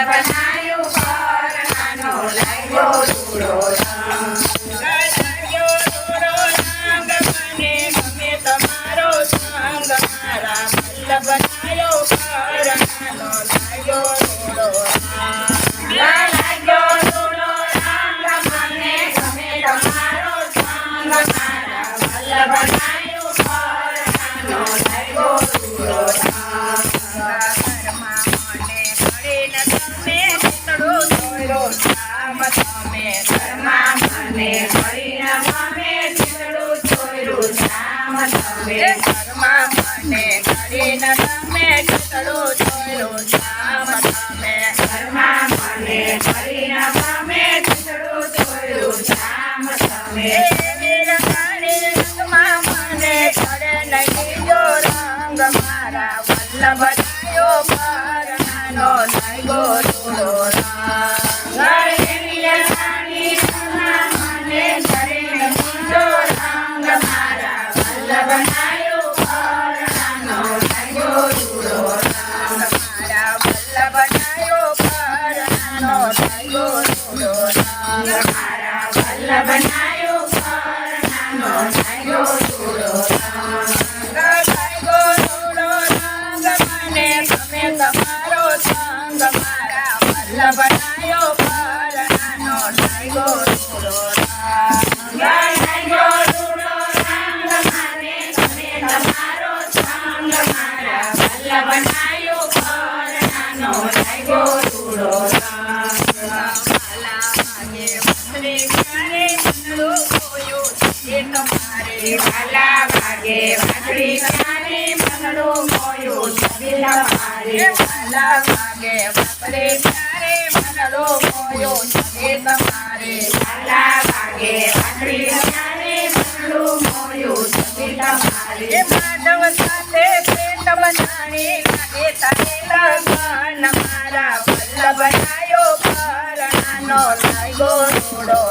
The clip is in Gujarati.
વલ્લભનાયો પરણાનો લાગ્યો રૂડો રંગ. લાગ્યો રૂડો રંગ મને ગમે તમારો સંગ મારા વલ્લભનાયો પરણાનો લાગ્યો રૂડો રંગ. લાગ્યો રૂડો રંગ મને ગમે તમારો સંગ મારા વલ્લભનાયો પરણાનો લાગ્યો રૂડો રંગ. ઘરમાં મને કરીને તમે ચીતડું ચોર્યું શ્યામ તમે. ઘરમાં મને કરીને તમે ચીતડું ચોર્યું શ્યામ તમે. ઘરમાં મને કરીને તમે ચીતડું ચોર્યું શ્યામ તમે. એવી રંગાણી રંગમાં મને ચડે નહીં જો રંગ મારા વલ્લભનાયો પરણાનો લાગ્યો રૂડો રંગ. વલ્લભનાયો પરણાનો લાગ્યો રૂડો રંગ. મારા વલ્લભનાયો પરણાનો લાગ્યો રૂડો રંગ. મારા વલ્લભનાયો પરણાનો લાગ્યો રૂડો રંગ. લાગ્યો રૂડો રંગ મને ગમે તમારો સંગ મારા વલ્લભનાયો પરણાનો લાગ્યો રૂડો રંગ. લાગ્યો રૂડો રંગ મને ગમે તમારો સંગ મારા વલ્લભનાયો પરણાનો લાગ્યો રૂડો રંગ. વાલા વાગે વાદળી ક્યારે મનડું મોયું છબીલ મારે. વાલા વાગે વાપરે ત્યારે મનડો મોયો છબે તમારે. વાલા વાગે વાદળી ક્યારે મનડું મોયું છબીલ મારે. માધવ સાથે પ્રેત બનાણી લાગે તારે લગન મારા વલ્લભનાયો પરણાનો લાગ્યો રૂડો